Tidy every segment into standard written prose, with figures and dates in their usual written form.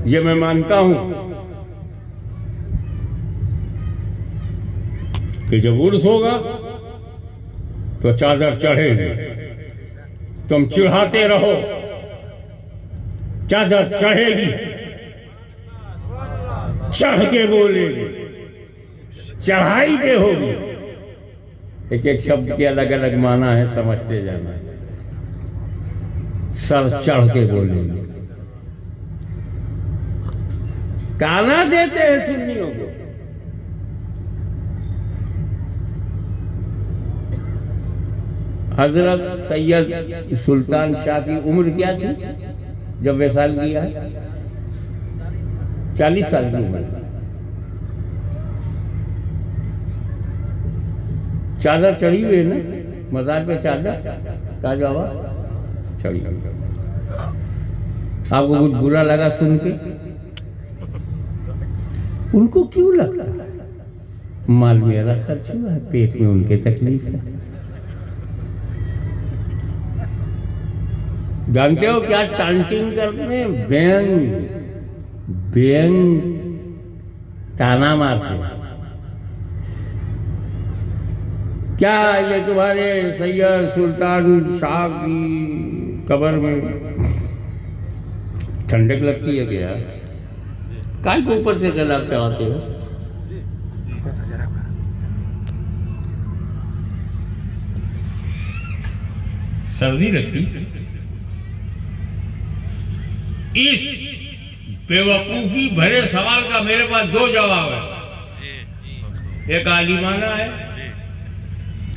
ये मैं मानता हूं कि जब उर्स होगा तो चादर चढ़ेगी, तुम चिढ़ाते रहो, चादर चढ़ेगी, चढ़ के बोलेगी, चढ़ाई पे होगी। एक एक शब्द के अलग अलग माना है, समझते जाना। सर चढ़ के बोलेगी, ताना देते हैं सुन्नियों को। हजरत सैयद सुल्तान शाह की उम्र क्या थी जब वैसाल किया है? 40 साल की उम्र। चादर चढ़ी हुई है ना मजार पे, चादर का जवाब चढ़ी हुई। आपको कुछ बुरा लगा सुन के? उनको क्यों लगता? माल मेरा खर्च हुआ है, पेट में उनके तकलीफ है। जानते हो क्या टांटिंग करते हैं? व्यंग व्यंग ताना मारते हैं। क्या ये तुम्हारे सैयद सुल्तान शाह की कब्र में ठंडक लगती है क्या? काय के ऊपर से गलाब चढ़ाते हो? सर्दी लगती? इस बेवकूफी भरे सवाल का मेरे पास दो जवाब है। एक आलिमाना है,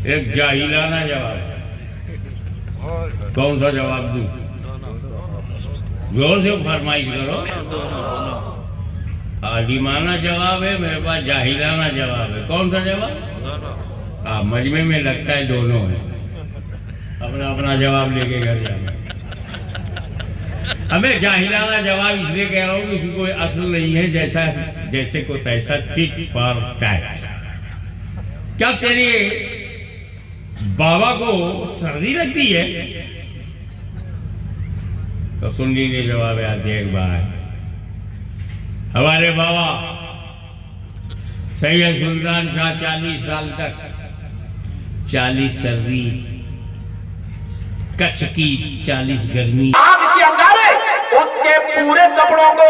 एक जाहिलाना जवाब है। कौन सा जवाब दूं? जोर से फरमाइश करो। आलिमाना जवाब है मेरे पास, जाहिलाना जवाब है। कौन सा जवाब? हाँ, मजमे में लगता है दोनों है। अपना अपना जवाब लेके घर जाना। हमें जाहिलाना जवाब इसलिए कह रहा हूं कि इसकी कोई असल नहीं है, जैसे को तैसा, टिट फॉर टैट। क्या तेरे बाबा को सर्दी लगती है? तो सुन्नी ने जवाब याद दिया एक बार। हमारे बाबा सैयद सुल्तान शाह 40 साल तक 40 सर्दी, कच्छ की 40 गर्मी, आग के अंगारे उसके पूरे कपड़ों को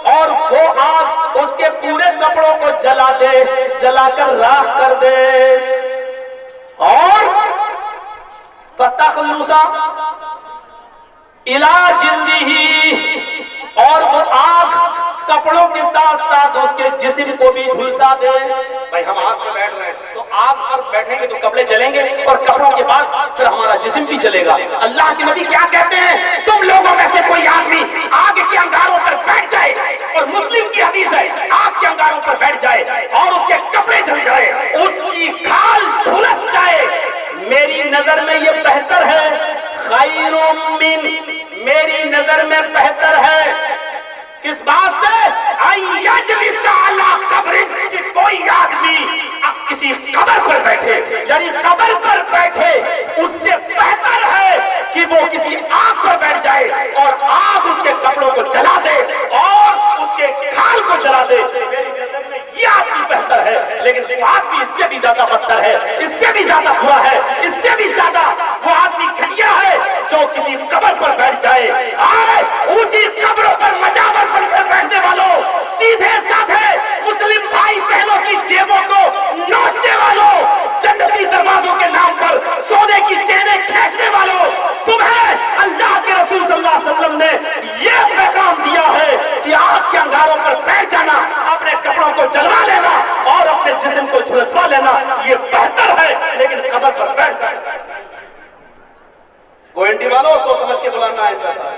और वो आग उसके पूरे कपड़ों को जला दे, जलाकर राख कर दे। और तखलुसा इला जिंदगी, और वो आग कपड़ों के साथ साथ उसके जिस्म को भी झुलसा दे। भाई हम आग पर बैठ रहे हैं तो आग पर बैठेंगे तो कपड़े जलेंगे और कपड़ों के बाद फिर हमारा जिस्म भी जलेगा। अल्लाह के नबी क्या कहते हैं? तुम लोगों में से कोई आदमी आग के अंगारों पर बैठ जाए, और मुस्लिम की हदीस है, आग के अंगारों पर बैठ जाए और उसके कपड़े जल जाए, उसकी खाल झुलस जाए, मेरी नजर में ये बेहतर है। खैरुम मिन, मेरी नजर में बेहतर है। किस बात से? कि कोई आदमी अब किसी कब्र पर बैठे, यानी कब्र पर बैठे, उससे बेहतर है कि वो किसी आग पर बैठ जाए और आग उसके कपड़ों को जला दे और उसके खाल को जला दे। मेरी नजर में ये आदमी बेहतर है। लेकिन आदमी इससे भी ज्यादा बदतर है, इससे भी ज्यादा बुरा है, इससे भी ज्यादा वो आदमी घटिया है जो किसी कब्र पर बैठ जाए। आए ऊंची कब्रों पर मजावर बनकर बैठने वालों, सीधे साधे मुस्लिम भाई बहनों की जेबों को नोचने वालों, जन्नती दरवाजों के नाम पर सोने की चेनें खींचने वालों, तुम्हें अल्लाह के रसूल सल्लल्लाहु अलैहि वसल्लम ने यह पैगाम दिया है कि आग के अंगारों पर बैठ जाना, अपने कपड़ों को जलवा लेना और अपने जिस्म को झुलसवा लेना, ये बेहतर है। लेकिन कब्र पर बैठ गोएंडी वालों सोच समझ के बुलाना है इनका साथ।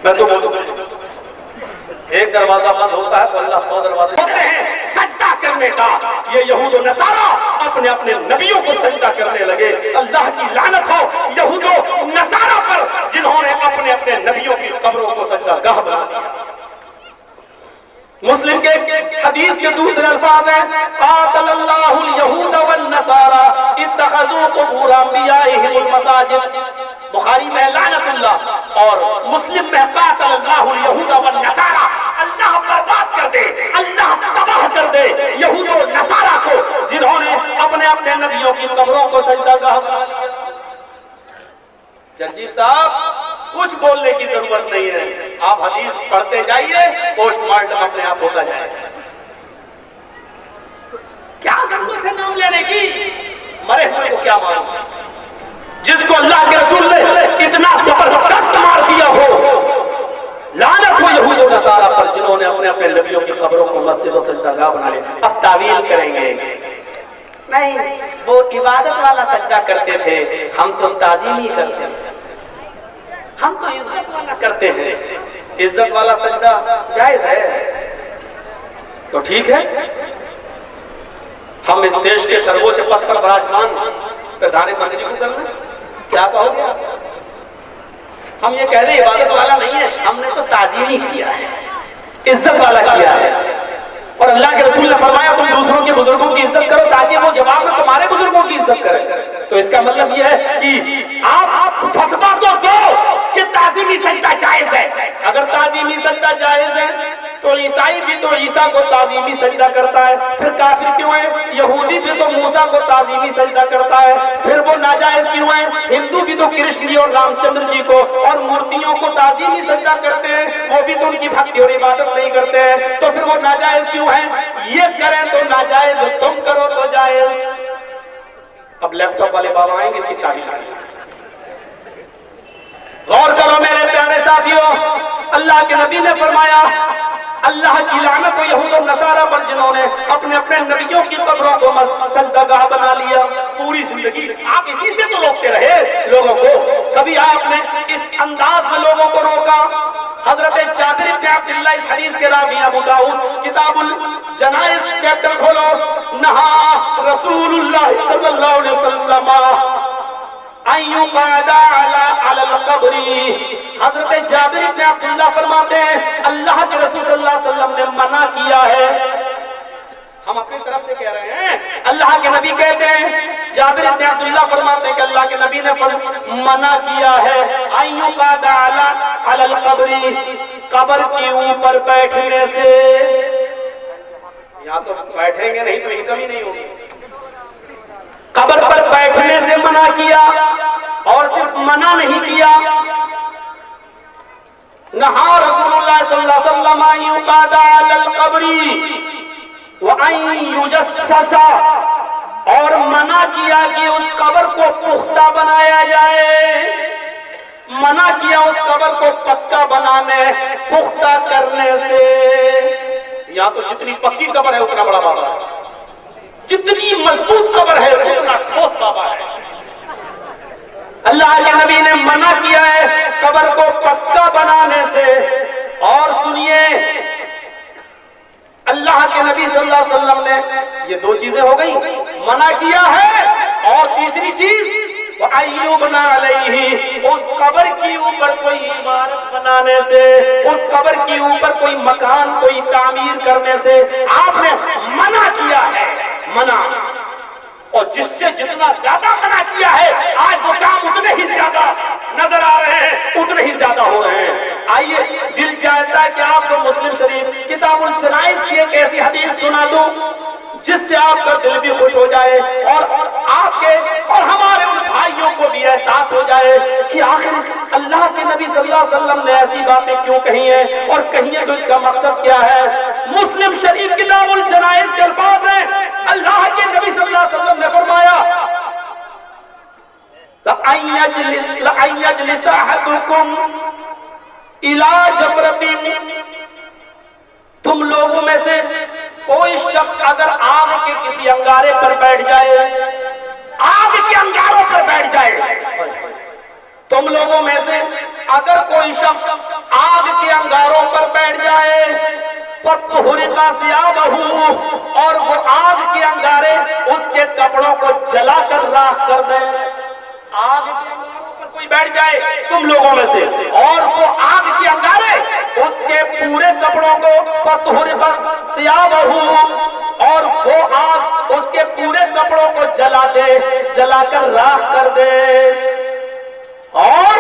मैं तो एक दरवाजा बंद होता है तो अल्लाह 100 दरवाजे होते हैं सजदा करने का। ये यहूद और नसारा अपने अपने नबियों को सजदा करने लगे। अल्लाह की लानत हो यहूद और नसारा पर जिन्होंने अपने अपने नबियों की कब्रों को सजदा गाह बना दिया। मुस्लिम के हदीस के दूसरे अल्फाज हैं, क़ातलल्लाहुल यहूद वन नसारा इत्तखज़ू क़ुबूर अंबियाइहिम मसाजिद। बुखारी में लानतुल्लाह और मुस्लिम में क़ातलल्लाहुल यहूद वन नसारा। अल्लाह बर्बाद कर दे, अल्लाह तबाह कर दे यहूद और नसारा को, जिन्होंने अपने अपने नबियों की कब्रों को सजदागाह बना लिया। जर्जी साहब, कुछ बोलने की जरूरत नहीं है, आप हदीस पढ़ते जाइए, पोस्टमार्टम अपने आप होता जाएगा। क्या जरूरत है नाम लेने की? मरे हुए को क्या मालूम? जिसको अल्लाह के रसूल ने इतना जबरदस्त मार दिया हो, लानत हो यहूद और नसारा पर, जिन्होंने अपने अपने नबियों की कब्रों को मस्जिद और सजदागाह बना लिया। अब तावील करेंगे, नहीं वो इबादत वाला सज्जा करते थे, हम तो ताजीम ही करते हैं, हम तो इज्जत वाला करते हैं। इज्जत वाला सज्जा जायज है तो ठीक है। हम इस देश के सर्वोच्च पद पर विराजमान प्रधानमंत्री को करना, क्या कहोगे आप? हम ये कह रहे इबादत वाला नहीं है, हमने तो ताजीम ही किया है, इज्जत वाला किया है। और अल्लाह के रसूल ने फरमाया तुम दूसरों के बुजुर्गों की इज्जत करो ताकि वो जवाब में तुम्हारे बुजुर्गों की इज्जत करें। तो इसका मतलब यह है कि आप फतवा तो दो कि ताजीमी सजदा जायज है। अगर ताजीमी सजदा जायज है तो ईसाई भी तो ईसा को ताजीमी सजदा करता है, फिर काफिर क्यों है? यहूदी भी तो मूसा को ताजीमी सजदा करता है, फिर वो नाजायज क्यों है? हिंदू भी तो कृष्ण और रामचंद्र जी को और मूर्तियों को ताजीमी सजदा करते हैं, वो भी तो उनकी भक्ति और इबादत नहीं करते हैं, तो फिर वो नाजायज क्यों है? ये करें तो नाजायज, तुम करो तो जायज। अब लैपटॉप वाले बाबा आएंगे, इसकी तारीफ गौर करो मेरे प्यारे साथियों। अल्लाह के नबी ने फरमाया अल्लाह की लानत हो यहूद और नसारा पर, जिन्होंने अपने अपने नबियों की कब्रों को सजदागाह बना लिया। पूरी जिंदगी आप इसी से तो रोकते रहे लोगों को, कभी आपने इस अंदाज में लोगों को रोका? हजरत जाबिर इब्न अब्दुल्लाह इस हदीस के रावी अबू दाऊद किताबुल जनाइज चैप्टर खोलो, नहा रसूलुल्लाह सल्लल्लाहु अलैहि वसल्लम हजरत जाबिर इब्न अब्दुल्लाह फरमाते हैं अल्लाह के रसूल सल्लल्लाहु अलैहि वसल्लम ने मना किया है। हम अपनी तरफ से कह रहे हैं, अल्लाह के नबी कहते हैं, जाबिर इब्न अब्दुल्लाह फरमाते हैं कि अल्लाह के नबी ने मना किया है अलल कब्री, कब्र के ऊपर बैठने से। यहाँ तो बैठेंगे नहीं तो इनकम ही नहीं होगी। कब्र पर बैठने से मना किया, और सिर्फ मना नहीं किया, नहा रसूलुल्लाह सल्लल्लाहु अलैहि वसल्लम युक़ादा अलल कब्री व अन युजस्ससा, और मना किया कि उस कब्र को पुख्ता बनाया जाए, मना किया उस कब्र को पक्का बनाने पुख्ता करने से। यहाँ तो जितनी पक्की कब्र है उतना बड़ा बाबा है, जितनी मजबूत कब्र है उतना ठोस बाबा है। अल्लाह के नबी ने मना किया है कब्र को पक्का बनाने से। और सुनिए, अल्लाह के नबी सल्लल्लाहु अलैहि वसल्लम ने ये दो चीजें हो गई, मना किया है, और तीसरी चीज अय्युबना अलैहि, उस कब्र के ऊपर कोई इमारत बनाने से, उस कब्र के ऊपर कोई मकान कोई तामीर करने से आपने मना किया है। मना, और जिससे जितना ज्यादा मना किया है आज वो काम उतने ही ज्यादा नजर आ रहे हैं, उतने ही ज्यादा हो रहे हैं। आइए, दिल चाहता है कि आपको मुस्लिम शरीफ किताबुल जनाइज की एक ऐसी हदीस सुना दूं जिससे आपका दिल भी खुश हो जाए और आपके और हमारे उन भाइयों को भी एहसास हो जाए कि आखिर अल्लाह के नबी सल्लल्लाहु अलैहि वसल्लम ने ऐसी बातें क्यों कही हैं, और कही है तो इसका मकसद क्या है। मुस्लिम शरीफ किताबुल जनाइज के अल्फाज हैं, अल्लाह के नबी सल्लल्लाहु अलैहि वसल्लम ने फरमाया लअयजलिस अहदुकुम इला जबरतिन, तुम लोगों में से कोई शख्स अगर आग के किसी अंगारे पर बैठ जाए, आग के अंगारों पर बैठ जाए, तुम लोगों में से अगर कोई शख्स आग के अंगारों पर बैठ जाए, फतहुरिका सियाबहु, और वो आग के अंगारे उसके कपड़ों को जलाकर राख कर दे। आग के अंगारों पर कोई बैठ जाए तुम लोगों में से, और वो आग के अंगारे उसके पूरे कपड़ों को फतहुरिकत सियाबहू, और वो आग उसके पूरे कपड़ों को जला दे, जलाकर राख कर दे। और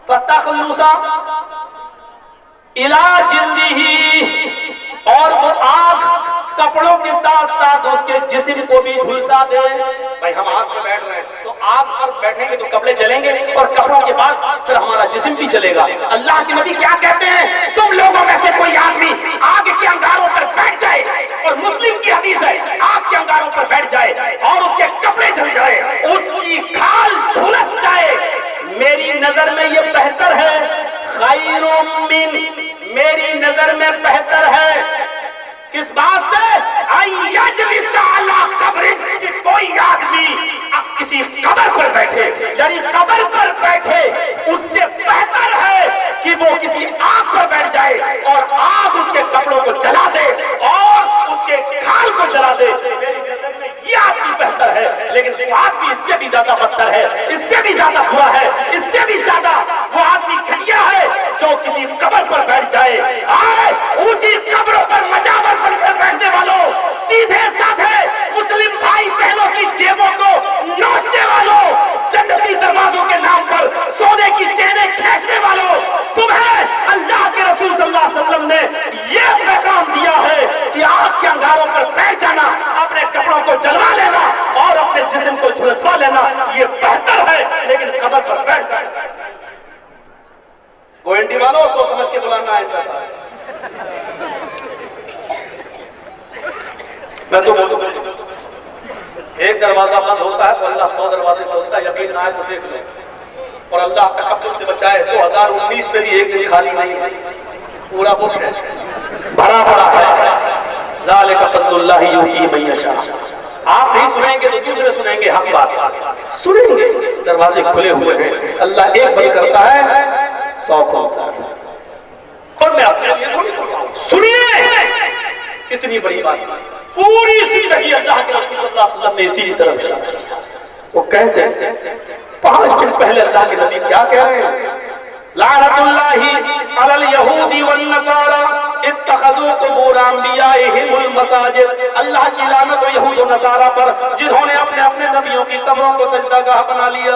फतखलुसा इला जिल्दिही, और वो आग कपड़ों के साथ साथ उसके जिस्म को भी झुलसा दे। भाई हम आग पर बैठ रहे हैं तो आग पर बैठेंगे तो कपड़े जलेंगे और कपड़ों के बाद फिर हमारा जिस्म भी जलेगा। अल्लाह के नबी क्या कहते हैं, तुम लोगों में से कोई आदमी आग के अंगारों पर बैठ जाए, और मुस्लिम की हदीस है, आग के अंगारों पर बैठ जाए और उसके कपड़े जल जाए, उसकी खाल झुलस जाए, मेरी नजर में ये बेहतर है, खैरुम मिन, मेरी नजर में बेहतर है। किस बात से? कि कोई आदमी अब किसी कब्र पर बैठे, यानी कब्र पर बैठे, उससे बेहतर है कि वो किसी आग पर बैठ जाए और आग उसके कपड़ों को जला दे और उसके खाल को जला दे। मेरी नजर में ये आदमी बेहतर है, लेकिन वो आदमी इससे भी ज्यादा बदतर है, इससे भी ज्यादा बुरा है, इससे भी ज्यादा वो आदमी घटिया है जो किसी कब्र पर बैठ जाए। ऊंची कब्रों पर मजावर बनकर बैठने वालों, सीधे साधे मुस्लिम भाई बहनों की जेबों को नोचने वालों, जन्नती दरवाजों के नाम पर सोने की चेनें खींचने वालों, तुम्हें अल्लाह के रसूल सल्लल्लाहु अलैहि वसल्लम ने यह पैगाम दिया है कि आग के अंगारों पर बैठ जाना, अपने कपड़ों को जलवा लेना और अपने जिस्म को झुलसवा लेना, ये बेहतर है, लेकिन कब्र पर बैठ बैठ गोएंटी वालों सोच समझ के बुलाना है इनका साथ। मैं तो एक दरवाजा बंद होता है तो अल्लाह 100 दरवाजे खोलता है, यकीन ना आए तो देख लो। और अल्लाह तकब्बुर से बचाए, 2019 में भी एक दिन खाली नहीं है, पूरा बुक है, भरा भरा है। ज़ालिका फ़ज़्लुल्लाहि युतीही मन यशा। आप नहीं सुनेंगे तो दूसरे सुनेंगे, हक बात सुनेंगे। दरवाजे खुले हुए हैं, अल्लाह एक बंद करता है 100 और मैं अपने लिए थोड़ी सुनिए, इतनी बड़ी बात पूरी जिंदगी अल्लाह के रसूल सल्लल्लाहु अलैहि वसल्लम ने इसी तरफ किया। वो कैसे? 5 दिन पहले अल्लाह के नबी क्या कह रहे हैं, लानतुल्लाहि अलल यहूदी वन नसारा इत्तखज़ू कुबूर अंबियाइहिमुल मसाजिद। अल्लाह की लानत हो यहूद और नसारा पर, जिन्होंने अपने अपने नबियों की कब्रों को सजदागाह बना लिया।